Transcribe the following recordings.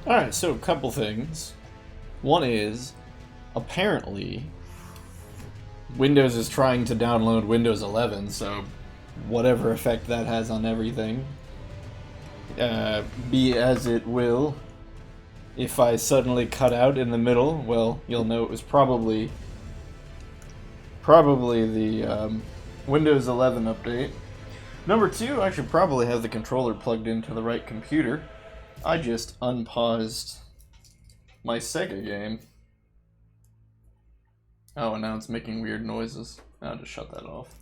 Alright, so a couple things. One is, apparently, Windows is trying to download Windows 11, so whatever effect that has on everything, be as it will. If I suddenly cut out in the middle, well, you'll know it was probably the Windows 11 update. Number two, I should probably have the controller plugged into the right computer. I just unpaused my Sega game. Oh, and now it's making weird noises. I'll just shut that off.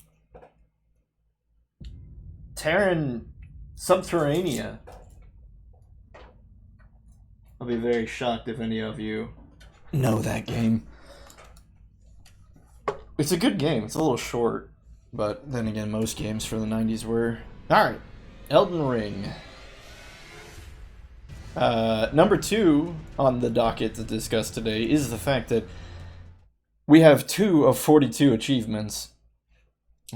Terran Subterranea. I'll be very shocked if any of you know that game. It's a good game. It's a little short, but then again, most games from the 90s were. Alright, Elden Ring. Number two on the docket to discuss today is the fact that we have 2 of 42 achievements.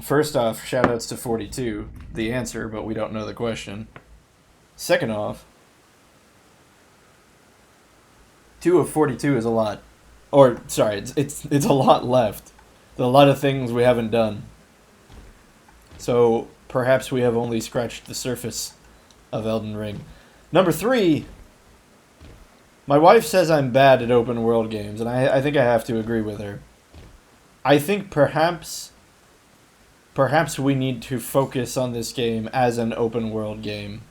First off, shoutouts to 42, the answer, but we don't know the question. Second off, 2 of 42 is a lot. Or, sorry, it's a lot left. There's a lot of things we haven't done. So, perhaps we have only scratched the surface of Elden Ring. Number 3, my wife says I'm bad at open world games, and I think I have to agree with her. I think perhaps we need to focus on this game as an open world game.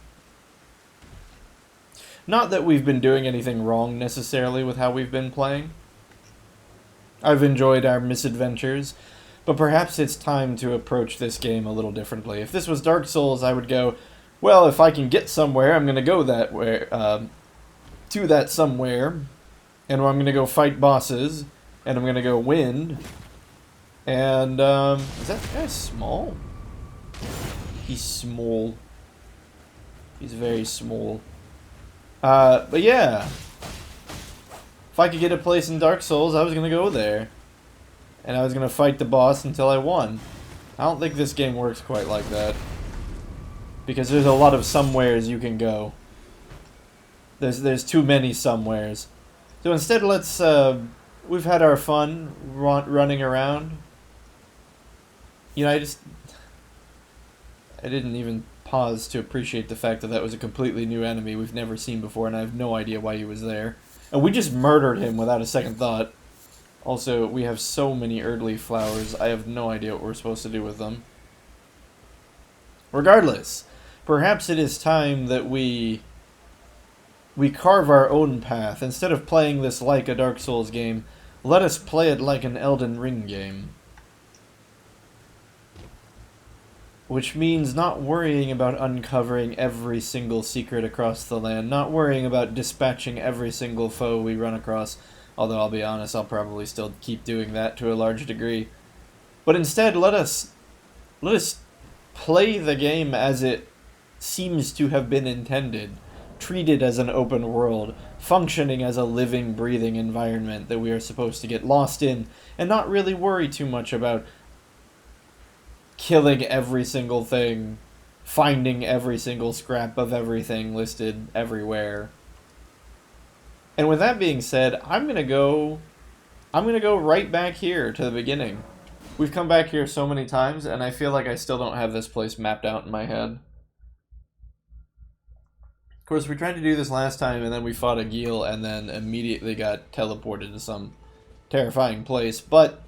Not that we've been doing anything wrong necessarily with how we've been playing. I've enjoyed our misadventures, but perhaps it's time to approach this game a little differently. If this was Dark Souls, I would go, well, if I can get somewhere, I'm going to go that way, to that somewhere, and I'm going to go fight bosses, and I'm going to go win, and, is that guy small? He's small. He's very small. But yeah. If I could get a place in Dark Souls, I was going to go there. And I was going to fight the boss until I won. I don't think this game works quite like that. Because there's a lot of somewheres you can go. There's too many somewheres. So instead, let's, we've had our fun running around. You know, I didn't even pause to appreciate the fact that that was a completely new enemy we've never seen before, and I have no idea why he was there. And we just murdered him without a second thought. Also, we have so many earthly flowers, I have no idea what we're supposed to do with them. Regardless, perhaps it is time that we carve our own path. Instead of playing this like a Dark Souls game, let us play it like an Elden Ring game. Which means not worrying about uncovering every single secret across the land, not worrying about dispatching every single foe we run across, although I'll be honest, I'll probably still keep doing that to a large degree. But instead, let us play the game as it seems to have been intended, treated as an open world, functioning as a living, breathing environment that we are supposed to get lost in, and not really worry too much about killing every single thing, finding every single scrap of everything listed everywhere. And with that being said, I'm gonna go right back here to the beginning. We've come back here so many times, and I feel like I still don't have this place mapped out in my head. Of course, we tried to do this last time, and then we fought Agheel, and then immediately got teleported to some terrifying place, but,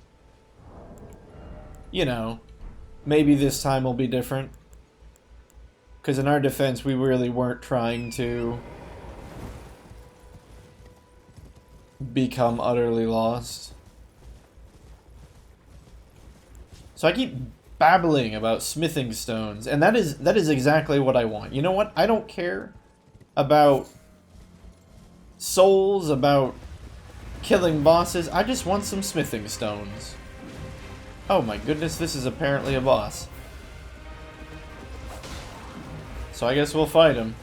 you know, maybe this time will be different. Because in our defense, we really weren't trying to become utterly lost. So I keep babbling about smithing stones, and that is exactly what I want. You know what? I don't care about souls, about killing bosses. I just want some smithing stones. Oh my goodness, this is apparently a boss. So I guess we'll fight him.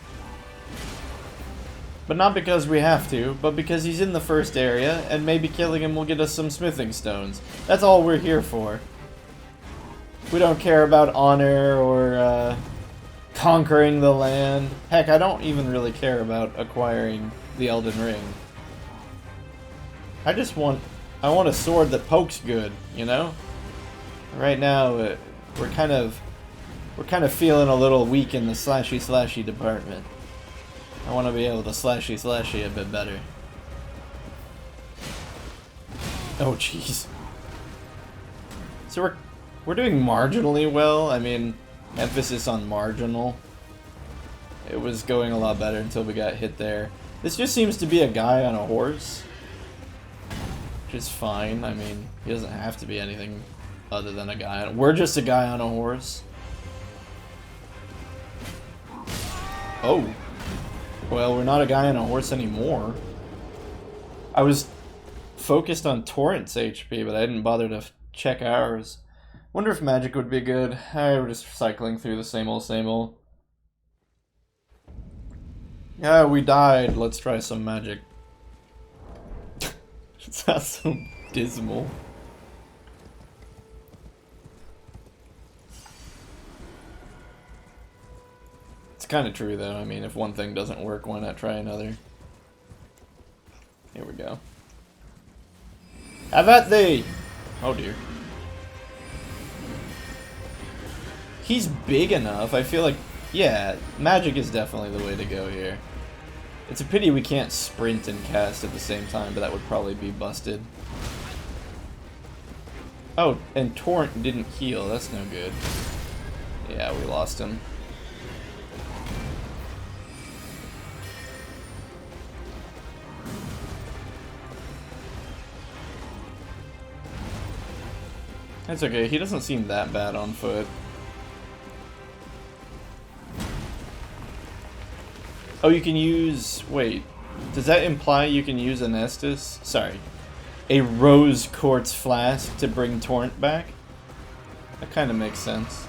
But not because we have to, but because he's in the first area, and maybe killing him will get us some smithing stones. That's all we're here for. We don't care about honor or conquering the land. Heck, I don't even really care about acquiring the Elden Ring. I want a sword that pokes good, you know? Right now, we're kind of feeling a little weak in the slashy department. I want to be able to slashy a bit better. Oh jeez. So we're doing marginally well. I mean, emphasis on marginal. It was going a lot better until we got hit there. This just seems to be a guy on a horse. Which is fine. I mean, he doesn't have to be anything other than a guy. We're just a guy on a horse. Oh. Well, we're not a guy on a horse anymore. I was focused on Torrent's HP, but I didn't bother to check ours. Wonder if magic would be good. We're just cycling through the same old, same old. Yeah, we died. Let's try some magic. It sounds so dismal. It's kind of true, though. I mean, if one thing doesn't work, why not try another? Here we go. Have at thee! Oh dear. He's big enough. I feel like, yeah, magic is definitely the way to go here. It's a pity we can't sprint and cast at the same time, but that would probably be busted. Oh, and Torrent didn't heal. That's no good. Yeah, we lost him. That's okay. He doesn't seem that bad on foot. Oh, you can use... Wait. Does that imply you can use an Estus? Sorry. A rose quartz flask to bring Torrent back? That kind of makes sense.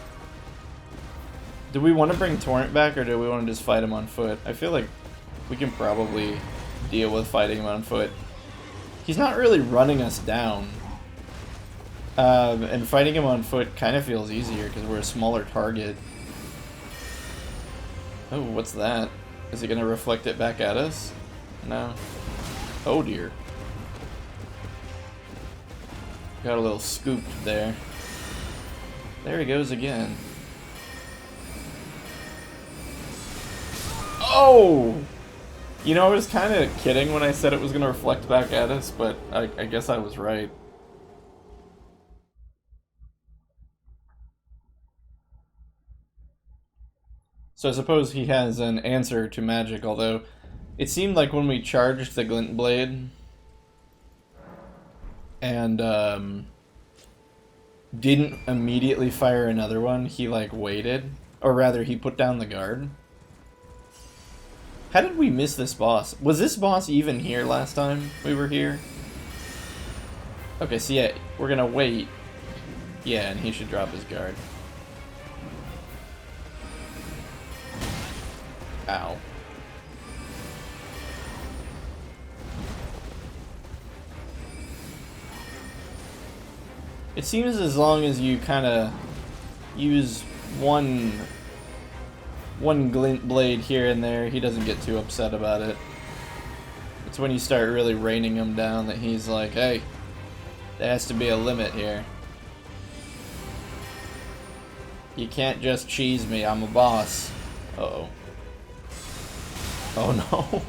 Do we want to bring Torrent back, or do we want to just fight him on foot? I feel like we can probably deal with fighting him on foot. He's not really running us down. And fighting him on foot kind of feels easier because we're a smaller target. Oh, what's that? Is it going to reflect it back at us? No. Oh dear. Got a little scooped there. There he goes again. Oh! You know, I was kind of kidding when I said it was going to reflect back at us, but I guess I was right. So I suppose he has an answer to magic, although it seemed like when we charged the Glint Blade and didn't immediately fire another one, he like waited, or rather he put down the guard. How did we miss this boss? Was this boss even here last time we were here? Okay, so yeah, we're gonna wait. Yeah, and he should drop his guard. Ow. It seems as long as you kind of use one glint blade here and there, he doesn't get too upset about it. It's when you start really raining him down that he's like, hey, there has to be a limit here. You can't just cheese me, I'm a boss. Uh-oh. Oh no.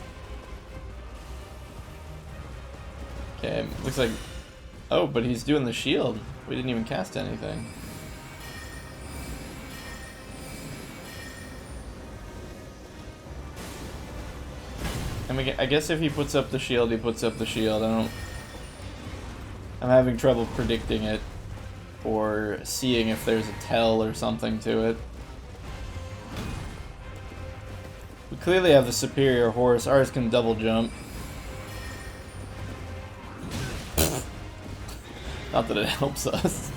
Okay, looks like... Oh, but he's doing the shield. We didn't even cast anything. I mean, I guess if he puts up the shield, he puts up the shield. I'm having trouble predicting it or seeing if there's a tell or something to it. We clearly have the superior horse. Ours can double jump. Not that it helps us.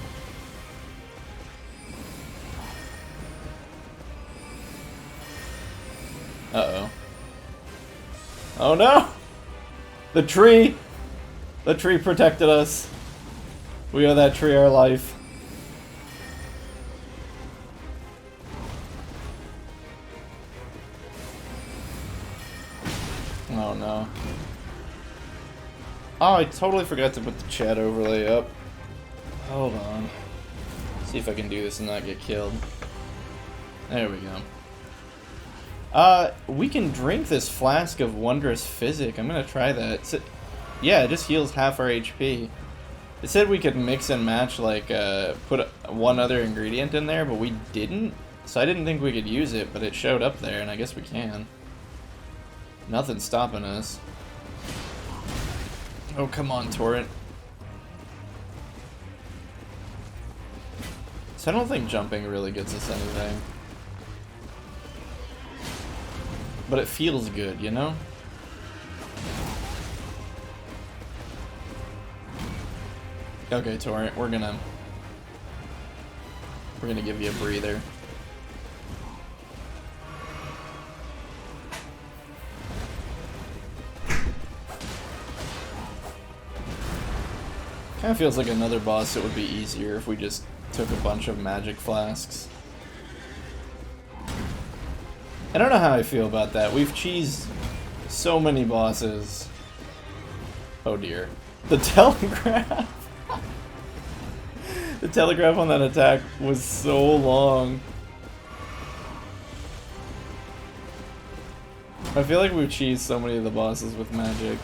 Uh-oh. Oh no! The tree! The tree protected us. We owe that tree our life. Oh no. Oh, I totally forgot to put the chat overlay up. Hold on. See if I can do this and not get killed. There we go. We can drink this flask of wondrous physic. I'm gonna try that. Yeah, it just heals half our HP. It said we could mix and match, like, put one other ingredient in there, but we didn't. So I didn't think we could use it, but it showed up there, and I guess we can. Nothing's stopping us. Oh, come on, Torrent. So I don't think jumping really gets us anything. But it feels good, you know? Okay, Torrent, we're gonna give you a breather. Kind of feels like another boss. It would be easier if we just took a bunch of magic flasks. I don't know how I feel about that. We've cheesed so many bosses. Oh dear. The telegraph! The telegraph on that attack was so long. I feel like we've cheesed so many of the bosses with magic.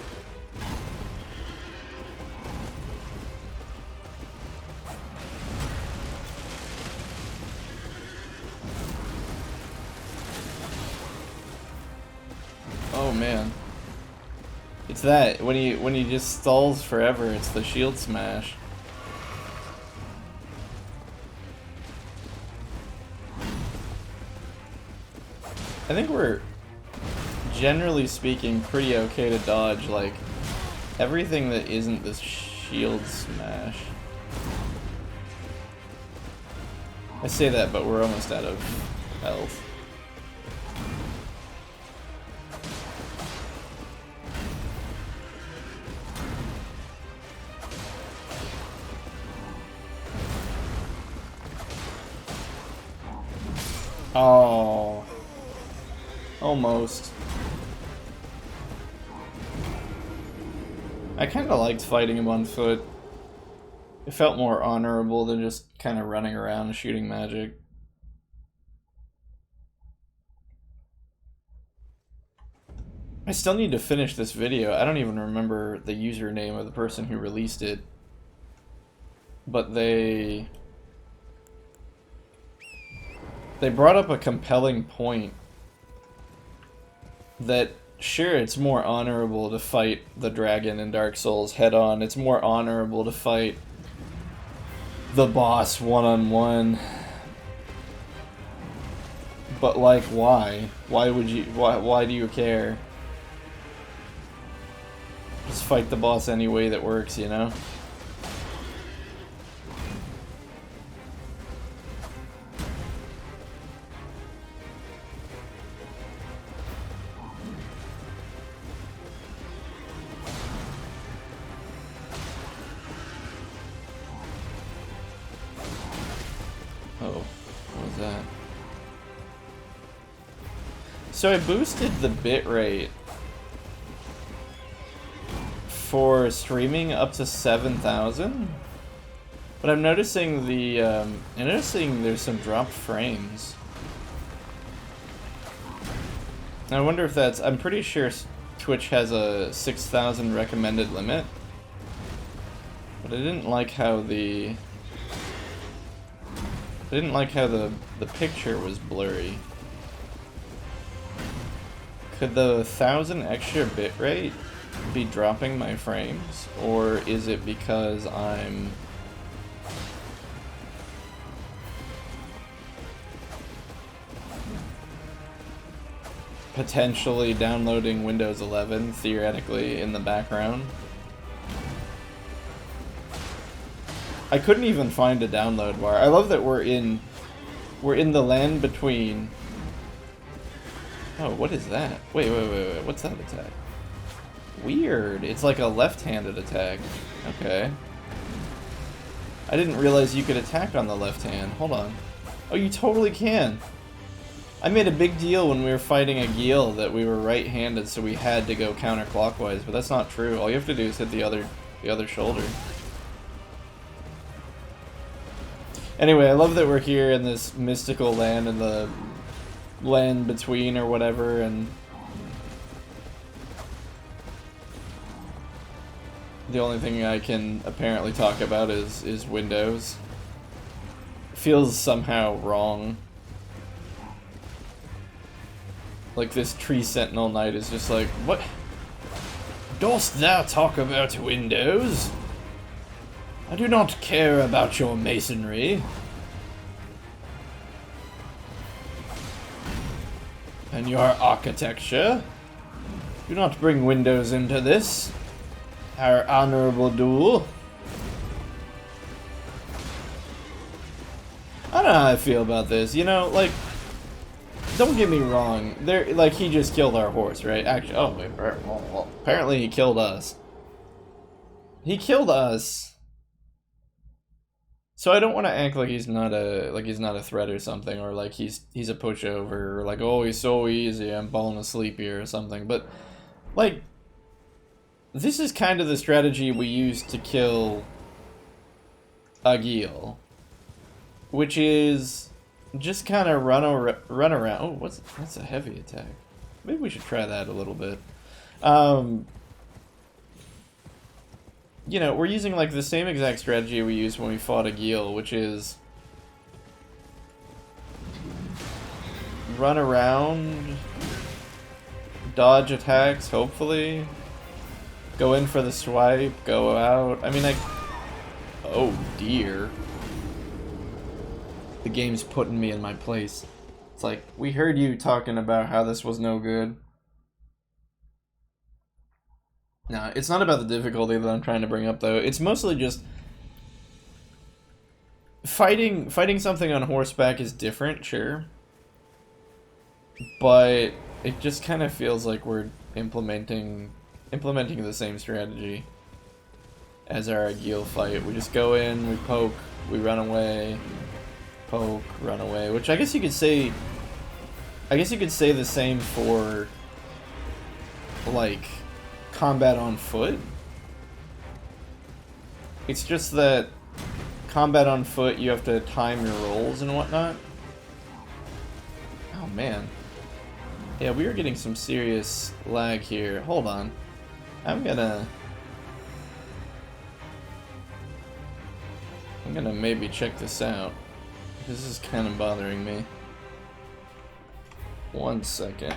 Oh man. It's that when he just stalls forever, it's the shield smash. I think we're, generally speaking, pretty okay to dodge, like, everything that isn't this shield smash. I say that, but we're almost out of health. Oh. Almost. I kinda liked fighting him on foot. It felt more honorable than just kinda running around and shooting magic. I still need to finish this video. I don't even remember the username of the person who released it. But they brought up a compelling point that, sure, it's more honorable to fight the dragon in Dark Souls head-on. It's more honorable to fight the boss one-on-one. But, like, why? Why would you... Why do you care? Just fight the boss any way that works, you know? So I boosted the bitrate for streaming up to 7,000, but I'm noticing there's some dropped frames. I wonder if that's... I'm pretty sure Twitch has a 6,000 recommended limit, but I didn't like how the picture was blurry. Could the 1,000 extra bitrate be dropping my frames, or is it because I'm potentially downloading Windows 11 theoretically in the background? I couldn't even find a download bar. I love that we're in the land between... Oh, what is that? Wait, what's that attack? Weird. It's like a left-handed attack. Okay. I didn't realize you could attack on the left hand. Hold on. Oh, you totally can. I made a big deal when we were fighting Agheel that we were right-handed, so we had to go counterclockwise, but that's not true. All you have to do is hit the other shoulder. Anyway, I love that we're here in this mystical land, in the land between or whatever, and the only thing I can apparently talk about is Windows. Feels somehow wrong. Like this tree sentinel knight is just like, what? Dost thou talk about Windows? I do not care about your masonry. And your architecture. Do not bring Windows into this. Our honorable duel. I don't know how I feel about this, you know, like, don't get me wrong, there, like, he just killed our horse, right? Actually, oh, wait, well, apparently he killed us. He killed us. So I don't want to act like he's not a threat or something, or like he's a pushover, or like, oh, he's so easy, I'm falling asleep here or something, but, like, this is kind of the strategy we used to kill Agheel, which is just kind of run around. Oh, that's a heavy attack. Maybe we should try that a little bit. You know, we're using like the same exact strategy we used when we fought Agheel, which is run around, dodge attacks, hopefully, go in for the swipe, go out. I mean, oh dear. The game's putting me in my place. It's like, we heard you talking about how this was no good. No, it's not about the difficulty that I'm trying to bring up, though. It's mostly just fighting something on horseback is different, sure. But it just kind of feels like we're implementing the same strategy as our Agheel fight. We just go in, we poke, we run away. Poke, run away, which I guess you could say the same for like combat on foot. It's just that combat on foot you have to time your rolls and whatnot. Oh man. Yeah, we are getting some serious lag here. Hold on. I'm gonna maybe check this out. This is kind of bothering me. 1 second.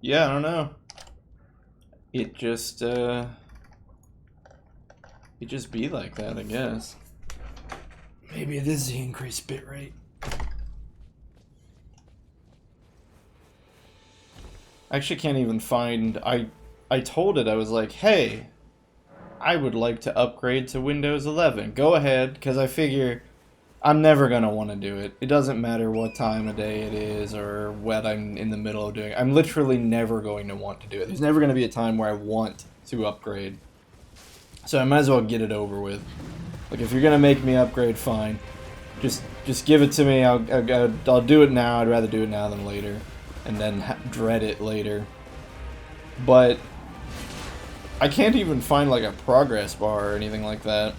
yeah, I don't know. It just be like that, I guess. Maybe it is the increased bitrate. I actually can't even find... I told it, I was like, hey, I would like to upgrade to Windows 11. Go ahead, because I figure I'm never going to want to do it. It doesn't matter what time of day it is or what I'm in the middle of doing. I'm literally never going to want to do it. There's never going to be a time where I want to upgrade. So I might as well get it over with. Like, if you're going to make me upgrade, fine. Just give it to me. I'll do it now. I'd rather do it now than later. And then dread it later. But I can't even find like a progress bar or anything like that.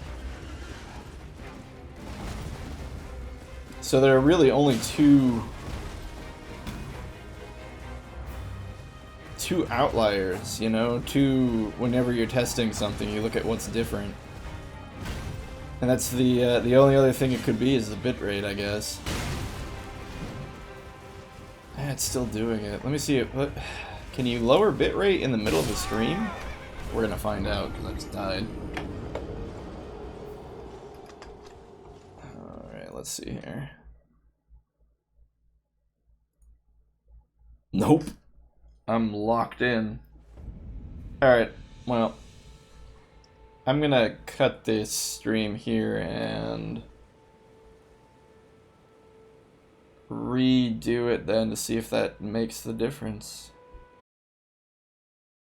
So there are really only two outliers, you know? Whenever you're testing something, you look at what's different. And that's the only other thing it could be is the bitrate, I guess. Yeah, it's still doing it. Let me see it. What? Can you lower bitrate in the middle of the stream? We're gonna find out because I just died. Alright, let's see here. Nope. I'm locked in. Alright, well. I'm gonna cut this stream here and redo it then to see if that makes the difference.